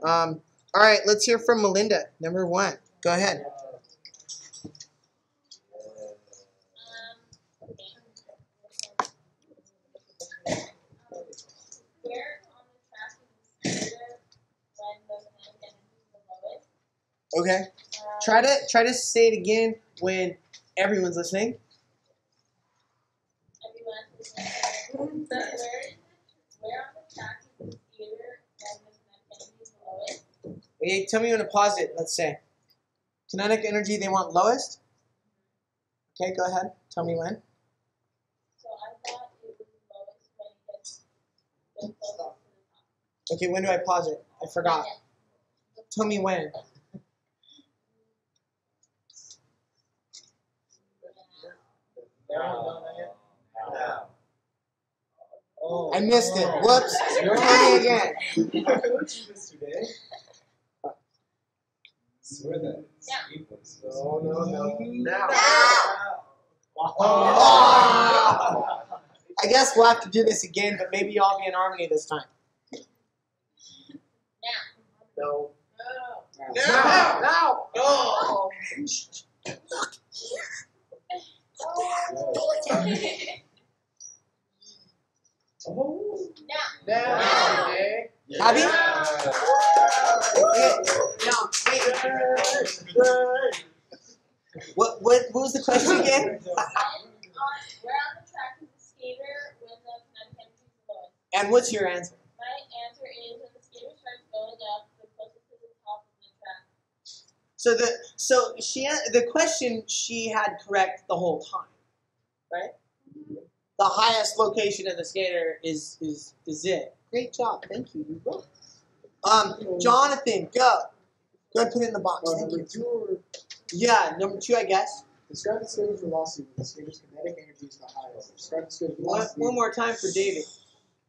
All right, let's hear from Melinda. Number 1. Go ahead. Okay. Try to say it again when everyone's listening. Where on the track is the skater when the kinetic energy is the lowest? Okay, tell me when to pause it, let's say. Kinetic energy they want lowest? Okay, go ahead. Tell me when. So I thought it was lowest when it gets the closest to the top. Okay, when do I pause it? I forgot. Tell me when. I missed it. Whoops. Tell me again. Now. I guess we'll have to do this again, but maybe y'all be in harmony this time. No. Now. Abby? What was the question again? Where on the track is the skater when the kinetic energy is the lowest? And what's your answer? My answer is when the skater starts going up, the closest to the top of the track. The question she had correct the whole time, right? The highest location of the skater is it. Great job, thank you. You wrote. Jonathan, go. Go ahead, put it in the box. Thank you. Yeah, number 2, I guess. Describe the skater's velocity when the skater's kinetic energy is the highest. Describe the skater's velocity. One more time for David.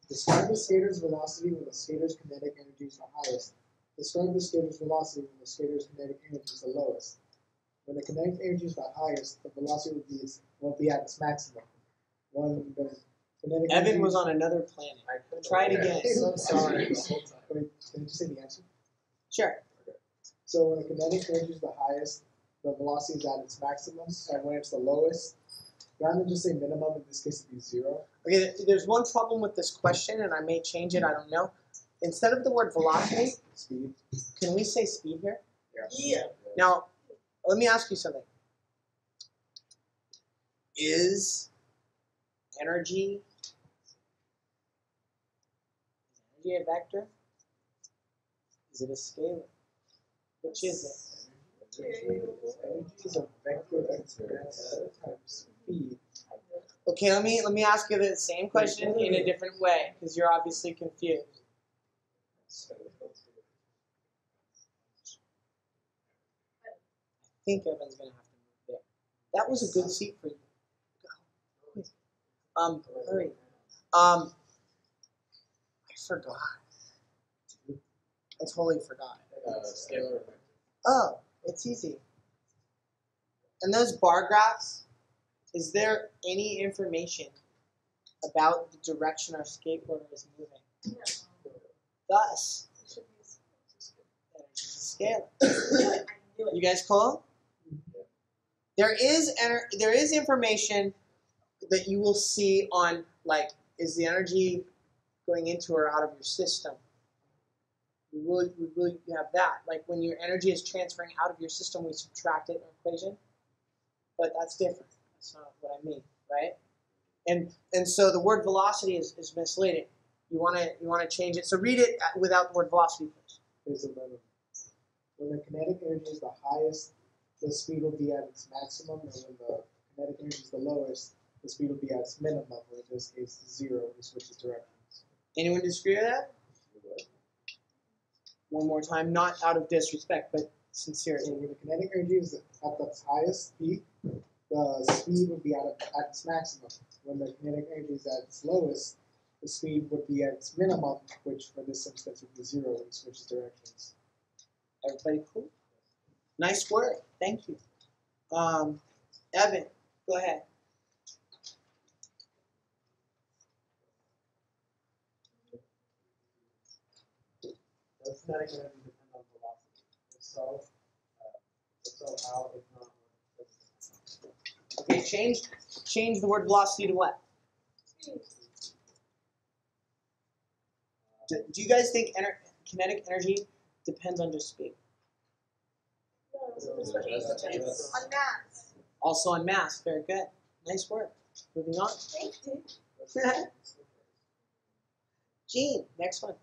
Describe the skater's velocity when the skater's kinetic energy is the highest. Describe the skater's velocity when the skater's kinetic energy is the lowest. When the kinetic energy is the highest, the velocity will be at its maximum. When the kinetic Evan was on another planet. Try it again. So sorry. Wait, can you just say the answer? Sure. So when the kinetic energy is the highest, the velocity is at its maximum, and when it's the lowest, rather than just say minimum, in this case it'd be 0. Okay, there's one problem with this question, and I may change it, I don't know. Instead of the word velocity, Speed. can we say speed here? Yeah. Now, let me ask you something. Is energy a vector? Is it a scalar? Which is it? Energy is a vector times speed. Okay, let me ask you the same question in a different way, because you're obviously confused. I think Evan's gonna have to move there. That was a good seat for you. Hurry. I forgot. I totally forgot. Oh, it's easy. And those bar graphs, is there any information about the direction our skateboarder is moving? Thus, energy is a scalar. You guys cool? There is information that you will see on, like, is the energy going into or out of your system? We really have that. Like, when your energy is transferring out of your system, we subtract it in our equation. But that's different. That's not what I mean, right? And so the word velocity is misleading. You wanna change it. So read it without the word velocity first. There's a minimum. When the kinetic energy is the highest, the speed will be at its maximum, and when the kinetic energy is the lowest, the speed will be at its minimum, or in this case 0 when it switches directions. Anyone disagree with that? One more time, not out of disrespect, but sincerely. So when the kinetic energy is at its highest peak, the speed would be at its maximum. When the kinetic energy is at its lowest, the speed would be at its minimum, which for this instance would be 0 when it switches directions. Everybody cool? Nice work. Thank you. Evan, go ahead. Does kinetic energy depend on velocity? If so how? If not, what does it depend on? Okay, change the word velocity to what? Do you guys think kinetic energy depends on just speed? On mass. Also on mass. Very good. Nice work. Moving on. Thank you. Gene, next one.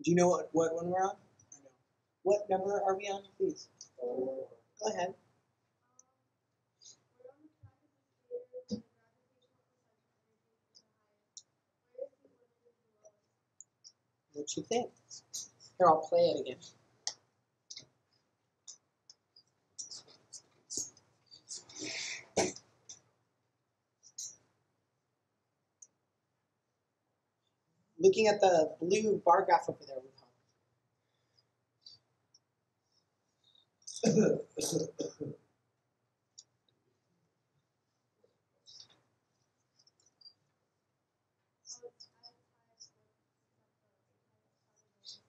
Do you know what one we're on? What number are we on, please? Go ahead. What you think? Here, I'll play it again. Looking at the blue bar graph over there.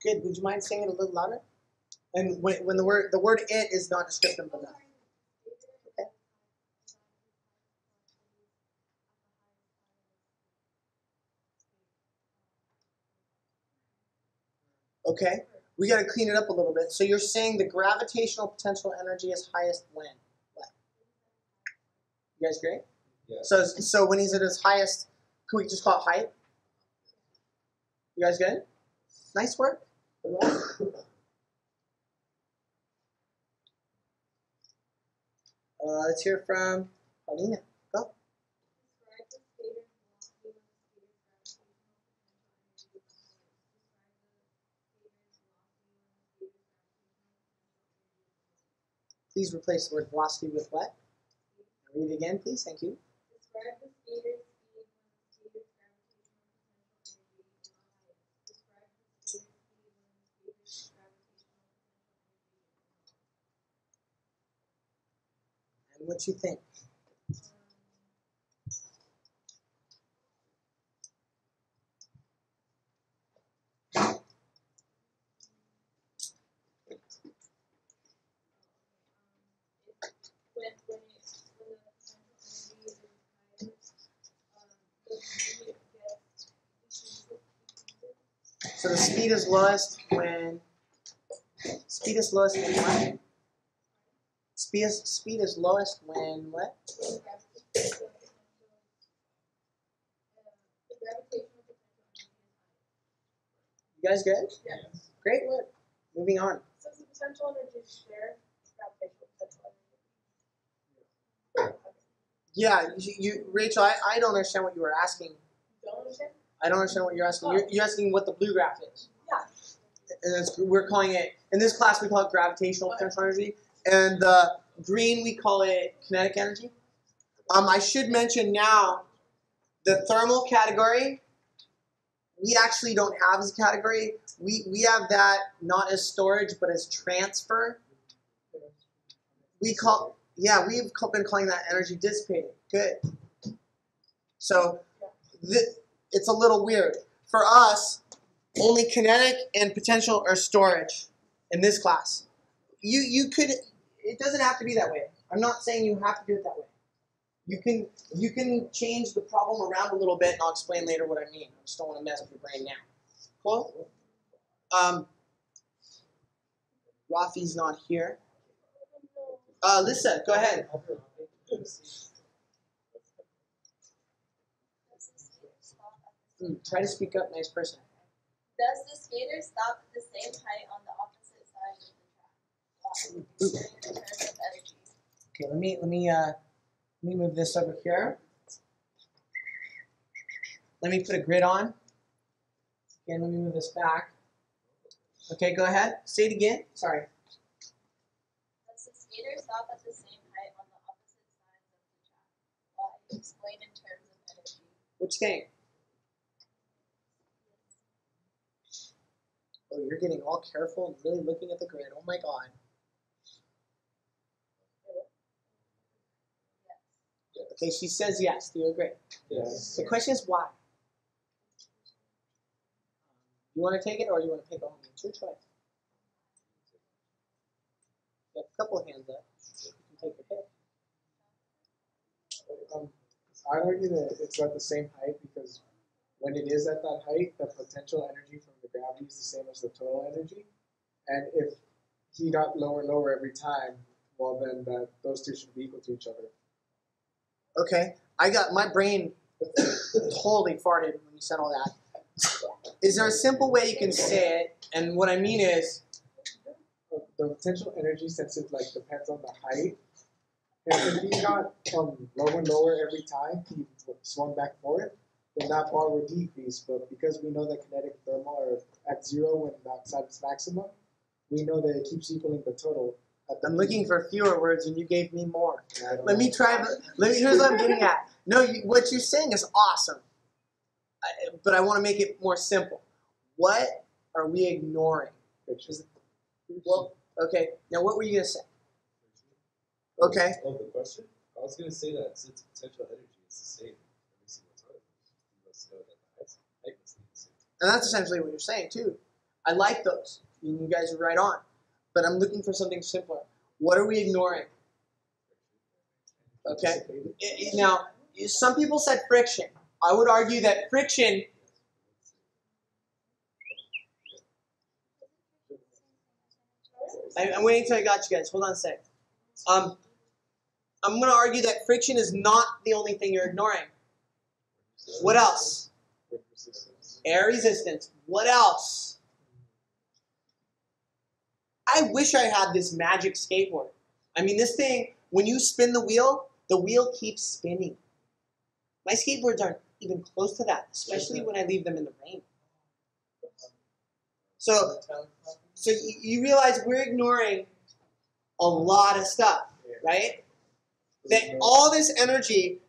Good. Would you mind saying it a little louder? And when the word "it" is not descriptive enough. Okay. We got to clean it up a little bit. So you're saying the gravitational potential energy is highest when? What? You guys agree? Yeah. So when he's at his highest, can we just call it height? You guys good? Nice work. Let's hear from Paulina. Go. Please replace the word velocity with what? Read it again, please. Thank you. Describe the skater's speed when the skater's gravitational potential energy is the highest. Describe the skater's speed when the skater's gravitational potential energy is the highest. And what you think? When the potential energy is highest, So the speed is lowest when what? Speed is lowest when what? the gravitational potential energy is highest. You guys good? Yes. Great work. Moving on. Since the potential energy is shared, gravitational potential energy. Yeah, Rachel, I don't understand what you were asking. You don't understand? I don't understand what you're asking. You're asking what the blue graph is. Yeah. And we're calling it, in this class we call it gravitational potential energy. And the green we call it kinetic energy. I should mention now, the thermal category, we actually don't have as a category. We have that not as storage, but as transfer. We've been calling that energy dissipated. Good. So it's a little weird. For us, only kinetic and potential are storage in this class. You could, it doesn't have to be that way. I'm not saying you have to do it that way. You can change the problem around a little bit, and I'll explain later what I mean. I just don't want to mess with your brain now. Cool? Rafi's not here. Lisa, go ahead. Try to speak up, nice person. Does the skater stop at the same height on the opposite side of the track? In terms of energy. Okay, let me move this over here. Let me put a grid on. Again, let me move this back. Okay, go ahead. Say it again. Sorry. Does the skater stop at the same height on the opposite sides of the track? Why? Explain in terms of energy. What you think? Oh, you're getting all careful and really looking at the grid. Oh my God. Okay, she says yes. Do you agree? Yes. The question is why? You want to take it or you want to pick a home? It's your choice. You have a couple of hands up. You can take your pick. I'd argue that it's at the same height because when it is at that height, the potential energy from the gravity is the same as the total energy. And if he got lower and lower every time, well then those two should be equal to each other. Okay, I got my brain totally farted when you said all that. Is there a simple way you can say it? And what I mean is, the potential energy, since it like depends on the height, and if he got lower and lower every time he swung back and forth, then that bar would decrease. But because we know that kinetic and thermal are at zero when the outside is maximum, we know that it keeps equaling the total. I'm looking for fewer words and you gave me more. Let me try. Here's what I'm getting at. No, what you're saying is awesome. But I want to make it more simple. What are we ignoring? Well, okay. Now, what were you going to say? Okay. Oh, the question? I was going to say that since potential energy is the same every single time, you must know that the height must be the same. And that's essentially what you're saying, too. I like those. You guys are right on. But I'm looking for something simpler. What are we ignoring? Okay. Now, some people said friction. I would argue that friction... I'm waiting until I got you guys. Hold on a sec. I'm going to argue that friction is not the only thing you're ignoring. What else? Air resistance. What else? I wish I had this magic skateboard. I mean, this thing, when you spin the wheel keeps spinning. My skateboards aren't even close to that, especially when I leave them in the rain. So you realize we're ignoring a lot of stuff, right? That all this energy,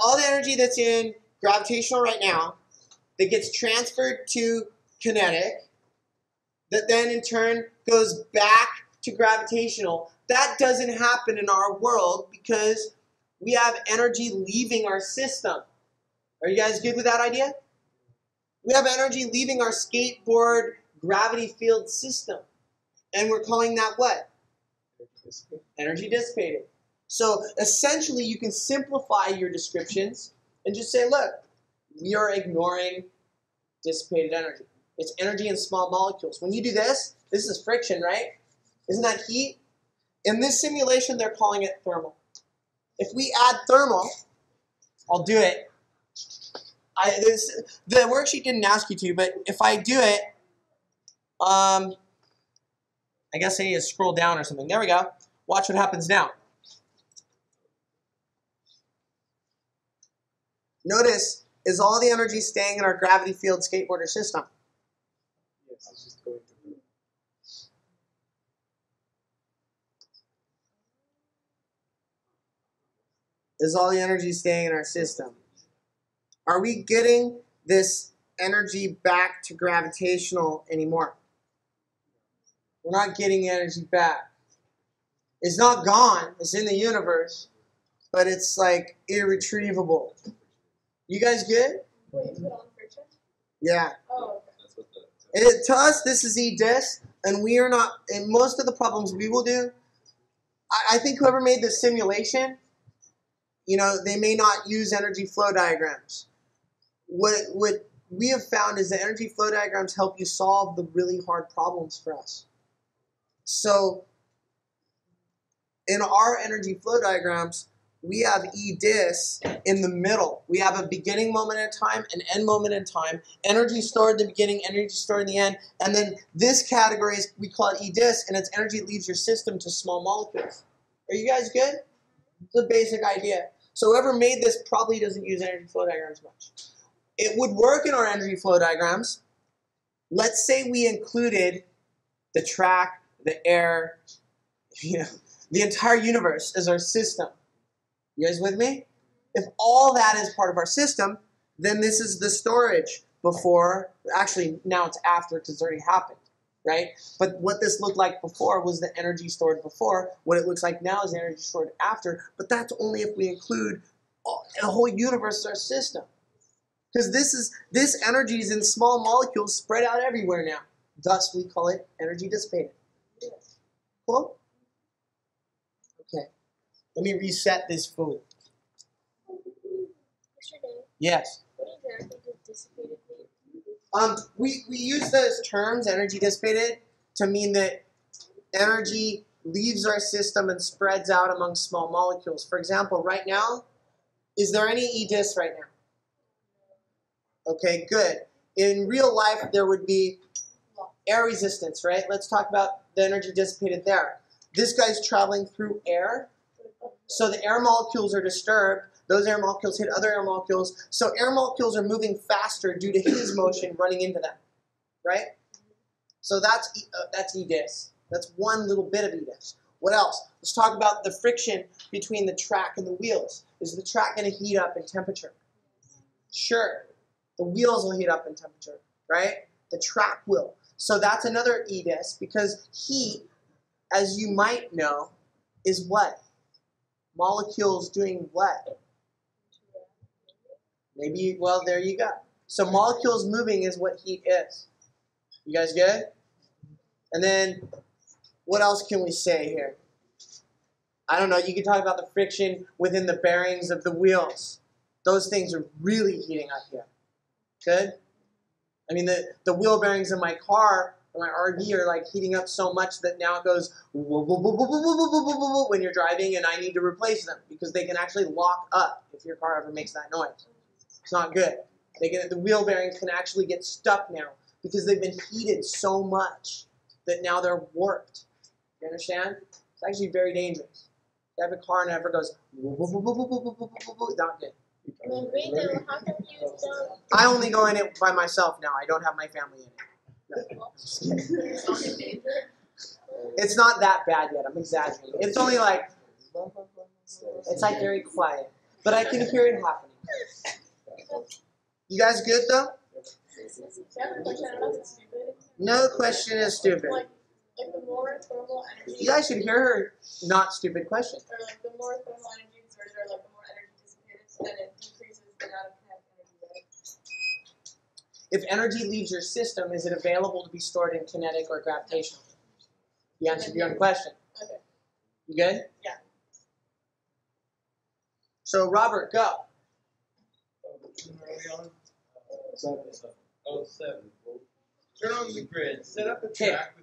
all the energy that's in gravitational right now, that gets transferred to kinetic, that then in turn goes back to gravitational, that doesn't happen in our world because we have energy leaving our system. Are you guys good with that idea? We have energy leaving our skateboard gravity field system. And we're calling that what? Energy dissipated. So essentially you can simplify your descriptions and just say, look, we are ignoring dissipated energy. It's energy in small molecules. When you do this is friction, right? Isn't that heat? In this simulation, they're calling it thermal. If we add thermal, I'll do it. The worksheet didn't ask you to, but if I do it, I guess I need to scroll down or something. There we go. Watch what happens now. Notice, is all the energy staying in our gravity field skateboarder system? Yes, it's just going through. Is all the energy staying in our system? Are we getting this energy back to gravitational anymore? We're not getting energy back. It's not gone. It's in the universe. But it's like irretrievable. You guys good? Wait, put on friction? Yeah. Oh, Okay. To us, this is E-dis, and we are not, in most of the problems we will do, I think whoever made this simulation, they may not use energy flow diagrams. What we have found is that energy flow diagrams help you solve the really hard problems for us. So, in our energy flow diagrams, we have E-dis in the middle. We have a beginning moment in time, an end moment in time, energy stored in the beginning, energy stored in the end, and then this category, we call it E-dis, and its energy leaves your system to small molecules. Are you guys good? It's a basic idea. So whoever made this probably doesn't use energy flow diagrams much. It would work in our energy flow diagrams. Let's say we included the track, the air, the entire universe as our system. You guys with me? If all that is part of our system, then this is the storage before, actually now it's after because it's already happened, right? But what this looked like before was the energy stored before. What it looks like now is the energy stored after, but that's only if we include the whole universe as our system. Because this energy is in small molecules spread out everywhere now. Thus, we call it energy dissipated. Cool? Okay. Let me reset this food. Yes. What exactly does dissipated mean? We use those terms, energy dissipated, to mean that energy leaves our system and spreads out among small molecules. For example, right now, is there any E-dis right now? Okay, good. In real life, there would be air resistance, right? Let's talk about the energy dissipated there. This guy's traveling through air, so the air molecules are disturbed. Those air molecules hit other air molecules, so air molecules are moving faster due to his motion running into them, right? So that's E-dis. That's one little bit of E-dis. What else? Let's talk about the friction between the track and the wheels. Is the track going to heat up in temperature? Sure. The wheels will heat up in temperature, right? The track will. So that's another E-dis, because heat, as you might know, is what? Molecules doing what? Maybe, well, there you go. So molecules moving is what heat is. You guys good? And then, what else can we say here? I don't know, you can talk about the friction within the bearings of the wheels. Those things are really heating up here. Good? I mean, the wheel bearings in my car, in my RV, are like heating up so much that now it goes when you're driving, and I need to replace them because they can actually lock up if your car ever makes that noise. It's not good. The wheel bearings can actually get stuck now because they've been heated so much that now they're warped. You understand? It's actually very dangerous. If you have a car and it ever goes, not good. How come you don't? I only go in it by myself now. I don't have my family in it. No. It's not that bad yet. I'm exaggerating. It's only like, it's like very quiet. But I can hear it happening. You guys good though? No question is stupid. Like the more thermal energy. You guys should hear her not stupid question. Or like the more thermal energy exerted, or like the more energy dissipated, so then it decreases the amount of kinetic energy, right? If energy leaves your system, is it available to be stored in kinetic or gravitational? You answered your own question. Okay. You good? Yeah. So Robert, go. Turn on the grid. Set up a Okay, track.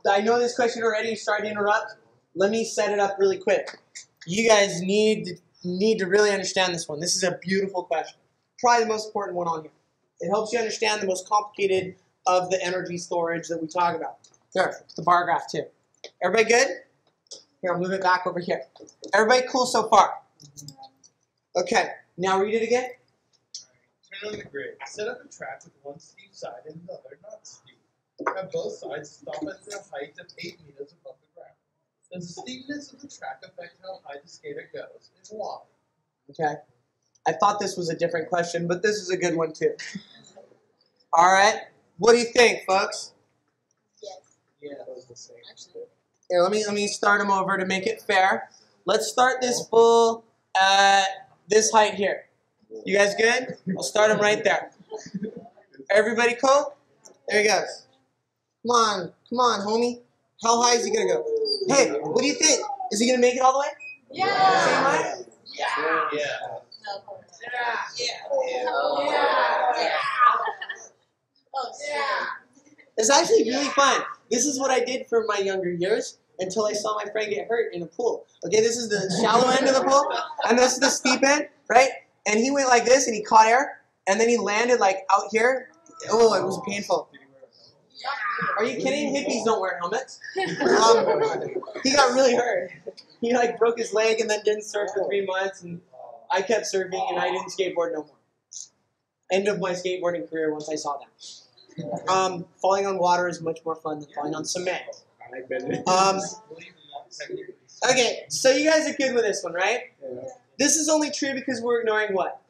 I know this question already. Sorry to interrupt. Let me set it up really quick. You guys need to really understand this one. This is a beautiful question. Probably the most important one on here. It helps you understand the most complicated of the energy storage that we talk about. There, the bar graph too. Everybody good? Here, I'll move it back over here. Everybody cool so far? Okay, now read it again. Turn on the grid. Set up a track with one steep side and the other not steep. Have both sides stop at a height of 8 meters above the ground. Does the steepness of the track affect how high the skater goes, and why? Okay. I thought this was a different question, but this is a good one too. All right. What do you think, folks? Yes. Yeah. Actually. Here, let me start them over to make it fair. Let's start this bull at this height here. You guys good? I'll start him right there. Everybody cool? There he goes. Come on, homie. How high is he gonna go? Hey, what do you think? Is he gonna make it all the way? Yeah. Same height? Yeah. No. Oh, yeah. It's actually really fun. This is what I did for my younger years until I saw my friend get hurt in a pool. Okay, this is the shallow end of the pool, and this is the steep end, right? And he went like this, and he caught air, and then he landed like out here. Oh, it was painful. Are you kidding? Hippies don't wear helmets. He got really hurt. He like broke his leg and then didn't surf for 3 months, and I kept surfing and I didn't skateboard no more. End of my skateboarding career once I saw that. Falling on water is much more fun than falling on cement. Okay, so you guys are good with this one, right? Yeah. This is only true because we're ignoring what?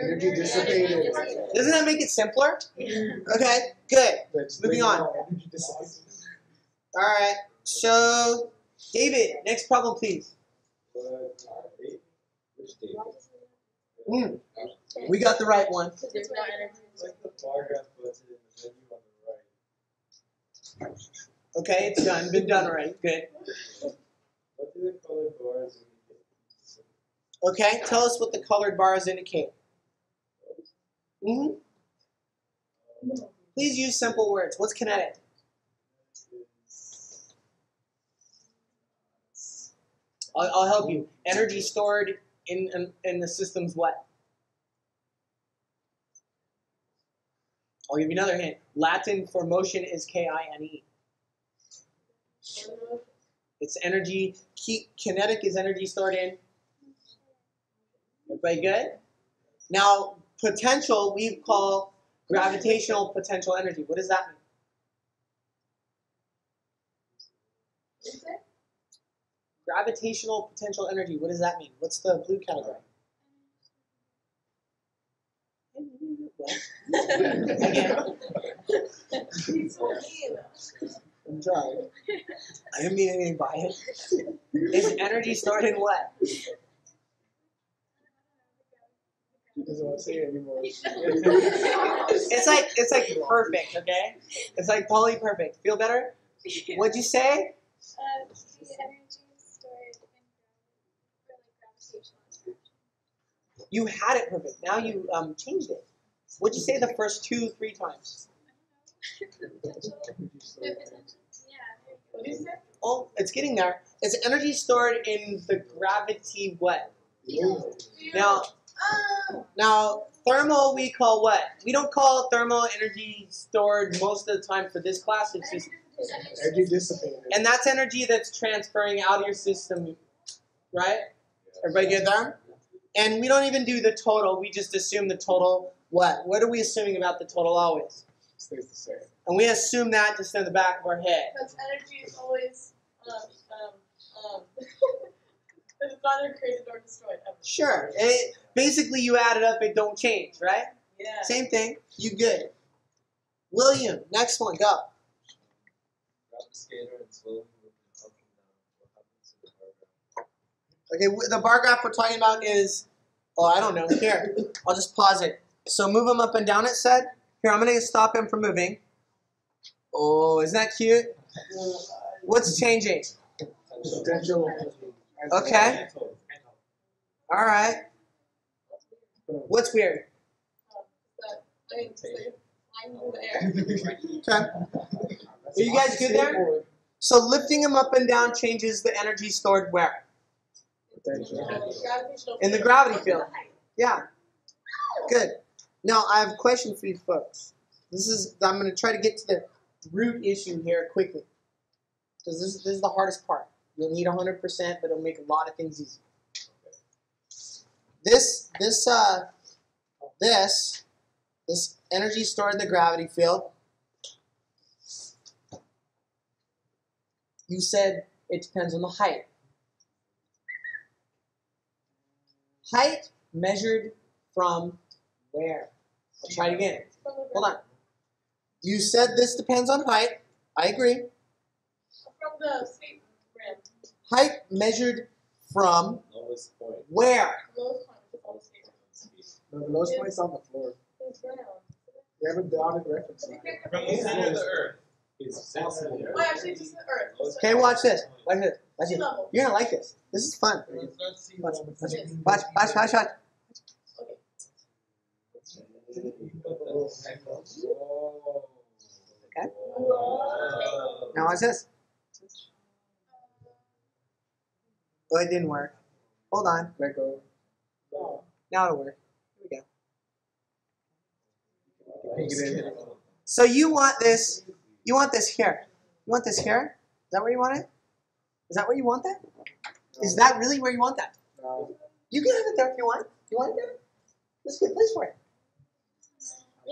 Energy dissipated. Doesn't that make it simpler? Okay, good. Moving on. Energy dissipated. All right, so David, next problem, please. We got the right one. Because there's no energy. It's like the bar graph puts it in the menu on the right. Okay, it's done. Been done already. Good. What do the colored bars indicate? Okay, tell us what the colored bars indicate. Please use simple words. What's kinetic? I'll help you. Energy stored in the system's what? I'll give you another hint. Latin for motion is K-I-N-E. It's energy. Kinetic is energy stored in. Everybody good? Now, potential we call gravitational potential energy. What does that mean? Gravitational potential energy. What does that mean? What's the blue category? Again. I'm trying. I didn't mean anything by it. Is energy stored in what? He doesn't want to say it anymore. It's like perfect, okay? It's like totally perfect. Feel better? What'd you say? The energy stored in gravitational attraction. You had it perfect. Now you changed it. What'd you say the first 2-3 times? Potential. Yeah. What do you say? Oh, it's getting there. It's energy stored in the gravity what? Now, thermal we call what? We don't call thermal energy stored most of the time for this class. It's just Energy dissipated. and that's energy that's transferring out of your system, right? Everybody get there? And we don't even do the total. We just assume the total what? What are we assuming about the total always? Stays the same. And we assume that just in the back of our head. Because energy is always it's neither created nor destroyed ever. Sure. Basically, you add it up, it don't change, right? Yeah. Same thing. You good. William, next one, go. Grab the skater and slowly move it up and down. What happens to the bar graph? Okay, the bar graph we're talking about is, I don't know. Here, I'll just pause it. So move him up and down, it said. Here, I'm going to stop him from moving. Oh, isn't that cute? What's changing? Potential. Okay. All right. What's weird? Flying through the air. Okay. Are you guys good there? So lifting him up and down changes the energy stored where? In the gravity field. Yeah. Good. Now I have a question for you folks. I'm going to try to get to the root issue here quickly. Because this is the hardest part. You'll need 100%, but it'll make a lot of things easy. This energy stored in the gravity field, you said it depends on the height. Height measured from where? I'll try it again. Hold on. You said this depends on height. I agree. From the skate ramp. Height measured from Lowest point. where? Lowest point is on the skate. No, the lowest point's on the floor. It's ground. We have a dotted reference line. From the center of the earth. It's sensitive. Oh, actually, just the earth. Okay, watch this. Watch this. Watch Sea this. level. You're gonna like this. This is fun. It's not sea Watch, level. watch, watch, watch, watch. Okay. Whoa. Now watch this. Oh, it didn't work. Hold on. Let go. Now it'll work. Here we go. Take it in. So you want this? You want this here? You want this here? Is that where you want it? Is that where you want that? Is that really where you want that? No. You can have it there if you want. You want it there? That's a good place for it.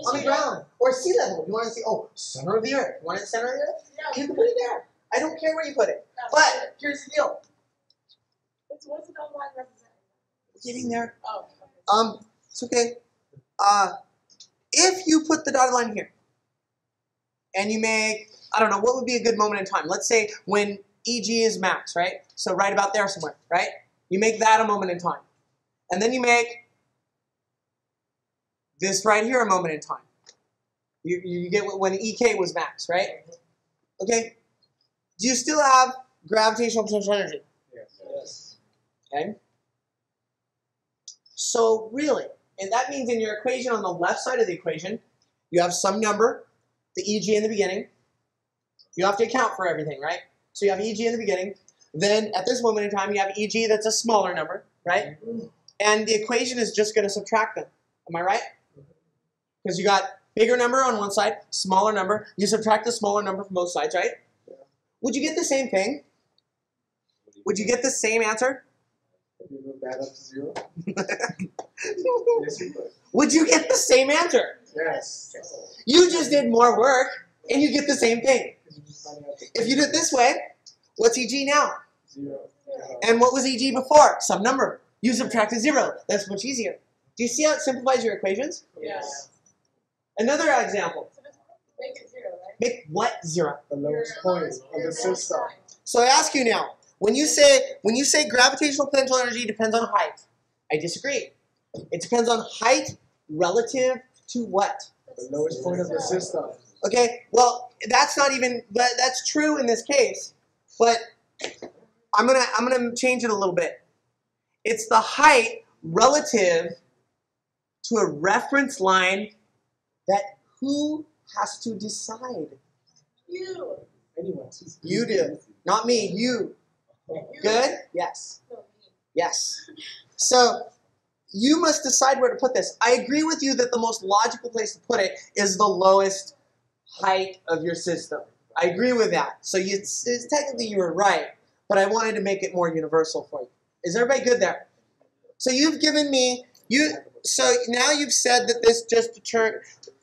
On the ground or sea level. You want to see? Oh, center of the earth. You want it center of the earth? Yeah. You can put it there. I don't care where you put it. But here's the deal. What's the dotted line represent? We're getting there. Oh. It's okay. If you put the dotted line here, and you make, I don't know, what would be a good moment in time? Let's say when EG is max, right? So right about there somewhere, right? You make that a moment in time. And then you make this right here a moment in time. You get when EK was max, right? Okay. Do you still have gravitational potential energy? Yes. Okay. So really, and that means in your equation on the left side of the equation, you have some number, the EG in the beginning. You have to account for everything, right? So you have EG in the beginning. Then at this moment in time, you have EG that's a smaller number, right? And the equation is just going to subtract them. Am I right? Because you got bigger number on one side, smaller number. You subtract the smaller number from both sides, right? Yeah. Would you get the same thing? Would you get the same answer? If you move that up to 0. Yes, you would. Would you get the same answer? Yes. You just did more work, and you get the same thing. Because you're just finding out the If you do it this way, what's EG now? 0. And what was EG before? Some number. You subtracted 0. That's much easier. Do you see how it simplifies your equations? Yes. Another example. So just make it 0, right? Make what 0? The lowest point of the system. So I ask you now, when you say gravitational potential energy depends on height, I disagree. It depends on height relative to what? The lowest point of the system. Okay, well, that's not even, but that's true in this case, but I'm gonna change it a little bit. It's the height relative to a reference line that who has to decide? You. Anyone. You do. Not me, you. Good? Yes. No, me. Yes. So you must decide where to put this. I agree with you that the most logical place to put it is the lowest height of your system. I agree with that. So technically you were right, but I wanted to make it more universal for you. Is everybody good there? So you've given me, so now you've said that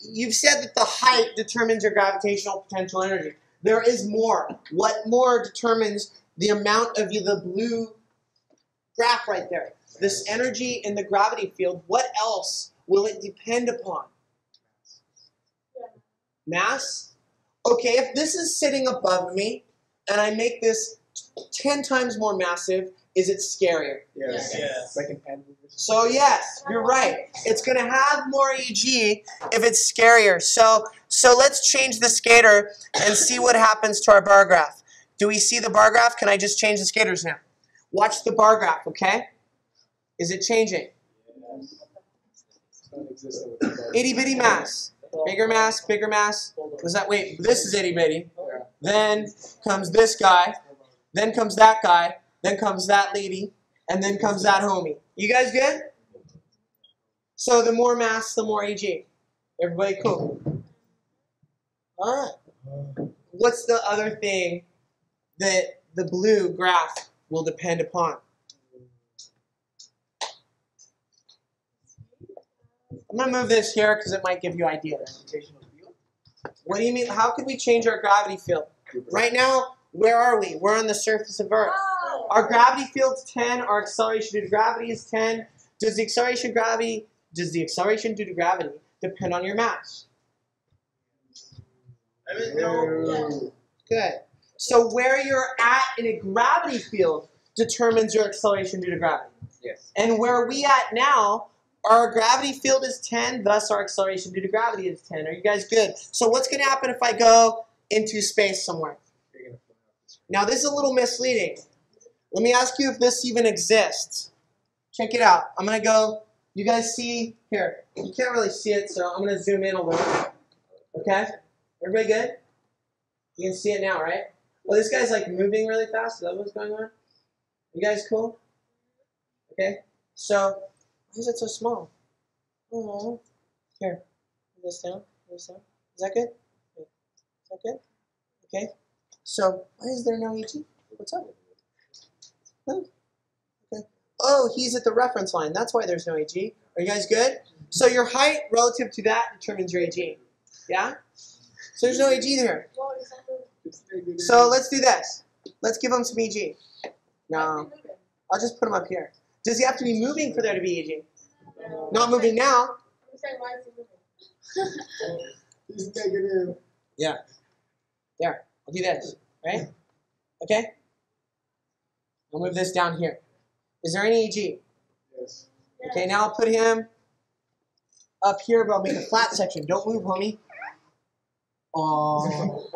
you've said that the height determines your gravitational potential energy. There is more. What more determines the amount of the blue graph right there? This energy in the gravity field, what else will it depend upon? Mass? Okay, if this is sitting above me and I make this 10 times more massive, is it scarier? Yes. Yes. Like an animal. So yes, you're right. It's going to have more EG if it's scarier. So let's change the skater and see what happens to our bar graph. Do we see the bar graph? Can I just change the skaters now? Watch the bar graph, okay? Is it changing? Itty bitty mass. Bigger mass, bigger mass. Was that, wait, this is itty bitty. Then comes this guy. Then comes that guy. Then comes that lady. And then comes that homie. You guys good? So the more mass, the more EG. Everybody cool? All right. What's the other thing that the blue graph will depend upon? I'm going to move this here because it might give you ideas. What do you mean? How could we change our gravity field? Right now, where are we? We're on the surface of Earth. Oh. Our gravity field's 10. Our acceleration due to gravity is 10. Does the acceleration due to gravity depend on your mass? I mean, no. Good. So where you're at in a gravity field determines your acceleration due to gravity. Yes. And where are we at now, our gravity field is 10, thus our acceleration due to gravity is 10. Are you guys good? So what's going to happen if I go into space somewhere? Now this is a little misleading. Let me ask you if this even exists. Check it out. I'm going to go, you guys see, here, you can't really see it, so I'm going to zoom in a little. Okay? Everybody good? You can see it now, right? Well, this guy's like moving really fast. Is that what's going on? You guys cool? Okay? So, why is it so small? Oh, here. Put this down. Put this down. Is that good? Wait. Is that good? Okay. So, why is there no EG? What's up? Oh. Okay. Oh, he's at the reference line. That's why there's no EG. Are you guys good? So your height relative to that determines your EG. Yeah? So there's no EG there. So let's do this. Let's give him some EG. No. I'll just put him up here. Does he have to be moving for there to be EG? Not moving now. I'm saying, why is he moving? He's negative. Yeah. There. I'll do this. Right? Okay? I'll move this down here. Is there any EG? Yes. Okay, now I'll put him up here, but I'll make a flat section. Don't move, homie. Oh.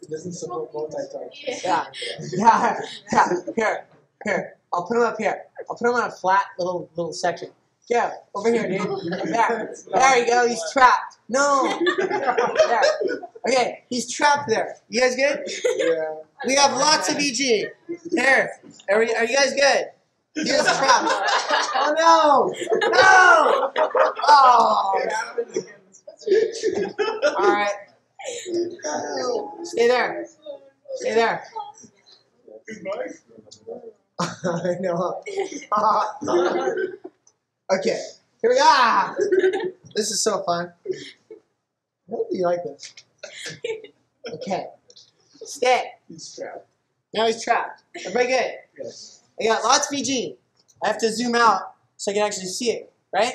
It doesn't support multi-touch. Yeah. Yeah. Here. I'll put them up here. I'll put them on a flat little section. Yeah, over here, dude. There you go. He's trapped. No. There. Okay, he's trapped there. You guys good? Yeah. We have lots of EG. Here. Are you guys good? He is trapped. Oh no! No! Oh. All right. Stay there. Stay there. I know. Okay. Here we are. This is so fun. I hope you like this. Okay. Stay. He's trapped. Now he's trapped. Everybody good? Yes. I got lots of VG. I have to zoom out so I can actually see it, right?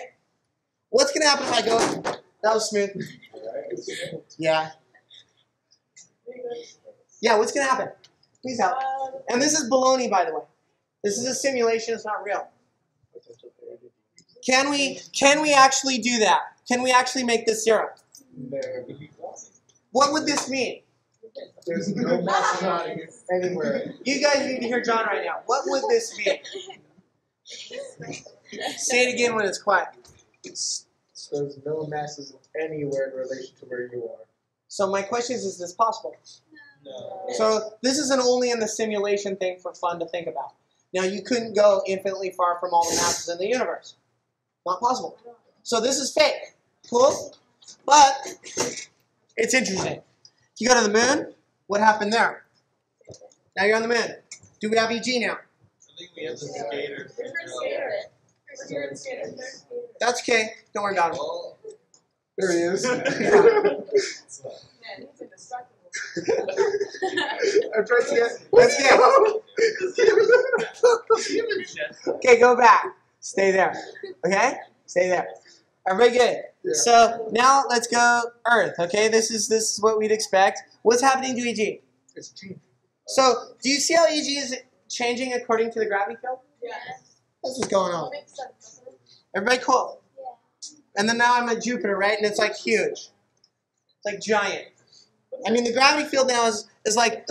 What's going to happen if I go? That was smooth. Yeah. Yeah, what's going to happen? Please help. And this is baloney, by the way. This is a simulation. It's not real. Can we actually do that? Can we actually make this 0? No. What would this mean? There's no mass anywhere. You guys need to hear John right now. What would this mean? Say it again when it's quiet. There's no masses anywhere in relation to where you are. So my question is this possible? No. So this is an only in the simulation thing for fun to think about. Now you couldn't go infinitely far from all the masses in the universe. Not possible. So this is fake. Cool? But it's interesting. If you go to the moon, what happened there? Now you're on the moon. Do we have EG now? I think we have the skaters. That's okay. Don't worry about it. Oh. There he is. I'm trying to get. Let's go. Okay, go back. Stay there. Okay? Stay there. Everybody good? Yeah. So now let's go Earth. Okay, this is what we'd expect. What's happening to EG? It's cheap. So do you see how EG is changing according to the gravity field? Yes. That's what's going on. Makes sense, doesn't it? Everybody cool? Yeah. And then now I'm at Jupiter, right? And it's like huge. It's like giant. I mean, the gravity field now is like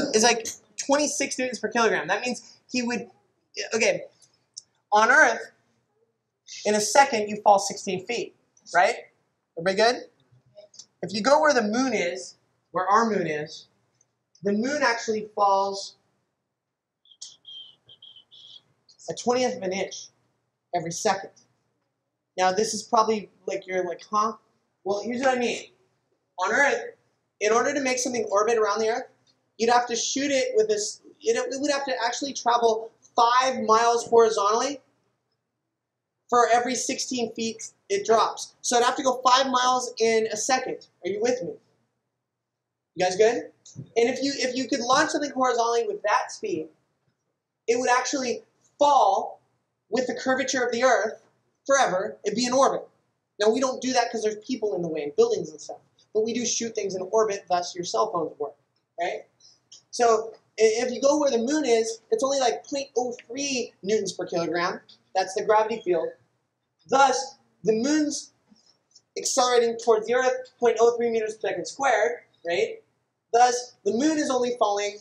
26 newtons per kilogram. That means he would, okay, on Earth, in a second you fall 16 feet, right? Everybody good? If you go where the moon is, where our moon is, the moon actually falls a 20th of an inch every second. Now this is probably like you're like, huh? Well, here's what I mean. On Earth, in order to make something orbit around the Earth, you'd have to shoot it with this, it would have to actually travel 5 miles horizontally for every 16 feet it drops. So it'd have to go 5 miles in a second. Are you with me? You guys good? And if you could launch something horizontally with that speed, it would actually fall with the curvature of the Earth forever. It'd be in orbit. Now we don't do that because there's people in the way and buildings and stuff. But we do shoot things in orbit, thus your cell phones work, right? So if you go where the moon is, it's only like 0.03 newtons per kilogram. That's the gravity field. Thus, the moon's accelerating towards the Earth 0.03 meters per second squared, right? Thus, the moon is only falling,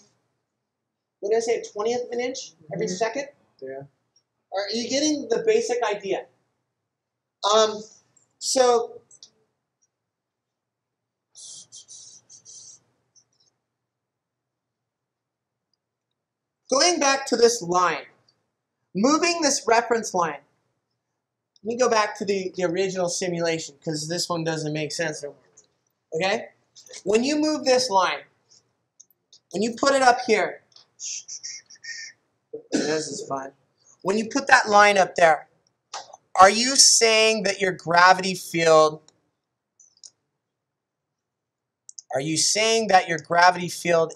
what did I say, a 20th of an inch every second? Yeah. Are you getting the basic idea? So going back to this line, moving this reference line. Let me go back to the original simulation because this one doesn't make sense anymore. Okay? When you move this line, when you put it up here, this is fun. When you put that line up there, are you saying that your gravity field,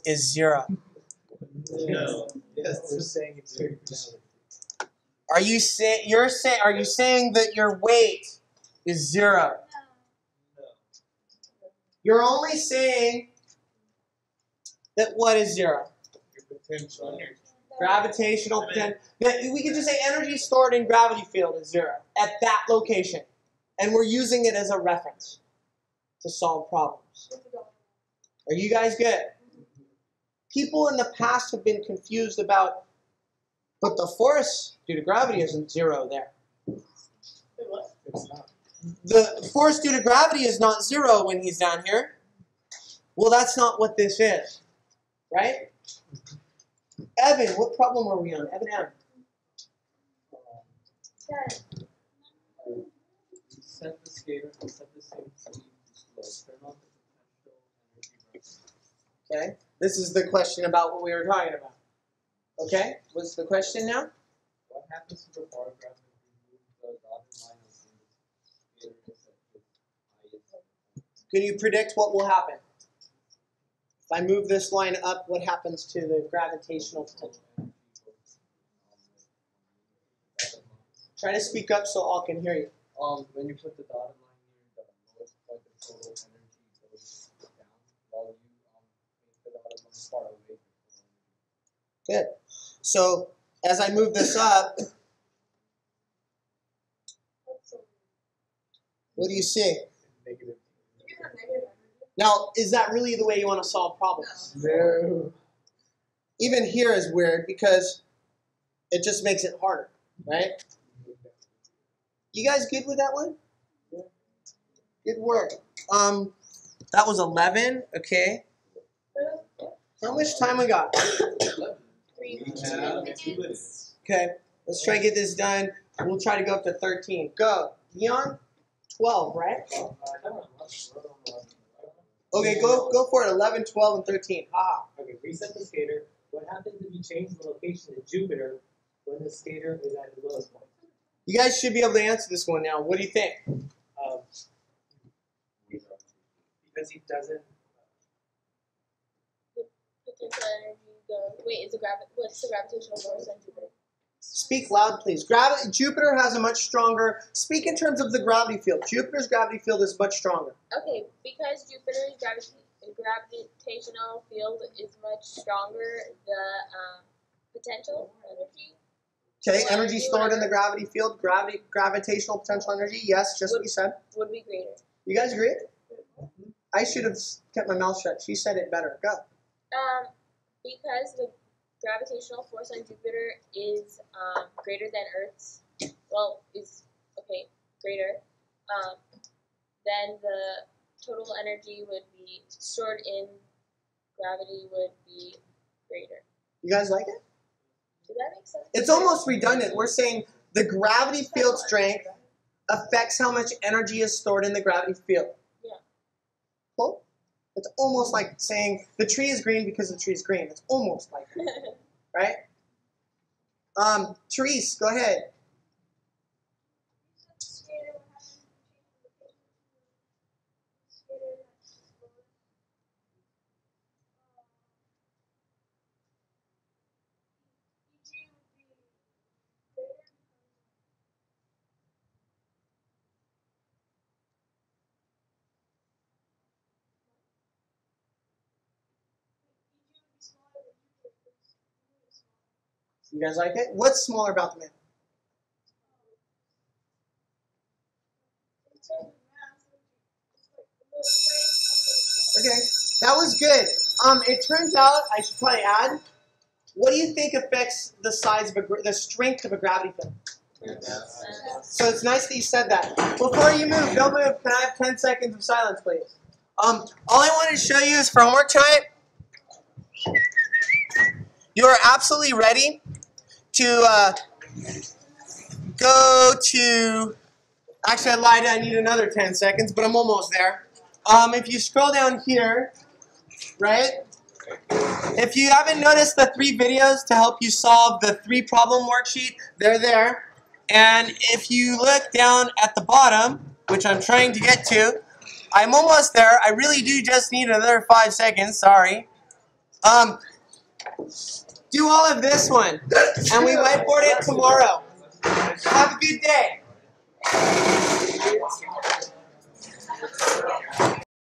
is 0? No. Yes, we're saying it's very valid. Are you saying that your weight is 0? No. You're only saying that what is 0? Your potential. Gravitational potential. We could just say energy stored in gravity field is 0 at that location. And we're using it as a reference to solve problems. Are you guys good? People in the past have been confused about, but the force due to gravity isn't zero there. It's not. The force due to gravity is not zero when he's down here. Well, that's not what this is, right? Evan, what problem are we on? Evan M. Set the skater to set the same speed to slow. Turn on the potential energy button. Okay, this is the question about what we were talking about. Okay, what's the question now? What happens to the bar graph if we move the dotted line of the skater is at its highest? Can you predict what will happen? If I move this line up, what happens to the gravitational potential? Try to speak up so all can hear you. When you put the dotted line near the lowest point of total energy goes down, while you make the dotted line far away. Good. So as I move this up, what do you see? Negative. Now, is that really the way you want to solve problems? No. Even here is weird because it just makes it harder, right? You guys good with that one? Good work. That was 11. Okay. How much time we got? 3 minutes. Okay. Let's try to get this done. We'll try to go up to 13. Go. Leon? 12, right? Okay, go for it. 11, 12, and 13. Haha. Okay, reset the skater. What happens if you change the location to Jupiter when the skater is at the lowest point? You guys should be able to answer this one now. What do you think? Because he doesn't. Potential energy goes. Wait, what's the gravitational force on Jupiter? Speak loud, please. Jupiter has a much stronger. Speak in terms of the gravity field. Jupiter's gravity field is much stronger. Okay, because Jupiter's gravitational field is much stronger, the potential energy. Okay, Well, energy stored in the gravity field, gravitational potential energy. Yes, just what you said. Would be greater. You guys agree? I should have kept my mouth shut. She said it better. Go. Because the gravitational force on Jupiter is greater than Earth's. Well, is greater. Then the total energy would be stored in gravity would be greater. You guys like it? Does that make sense? It's almost redundant. We're saying the gravity field strength affects how much energy is stored in the gravity field. Yeah. Cool? It's almost like saying the tree is green because the tree is green. It's almost like that, right? Therese, go ahead. You guys like it? What's smaller about the man? Okay, that was good. It turns out, I should probably add, what do you think affects the size of the strength of a gravity field? So it's nice that you said that. Before you move, don't move. Can I have 10 seconds of silence, please? All I wanted to show you is for homework tonight, you are absolutely ready to go to, actually I lied, I need another 10 seconds, but I'm almost there. If you scroll down here, right, if you haven't noticed the 3 videos to help you solve the 3 problem worksheet, they're there. And if you look down at the bottom, which I'm trying to get to, I'm almost there. I really do just need another 5 seconds, sorry. Do all of this one, and we whiteboard it tomorrow. Have a good day.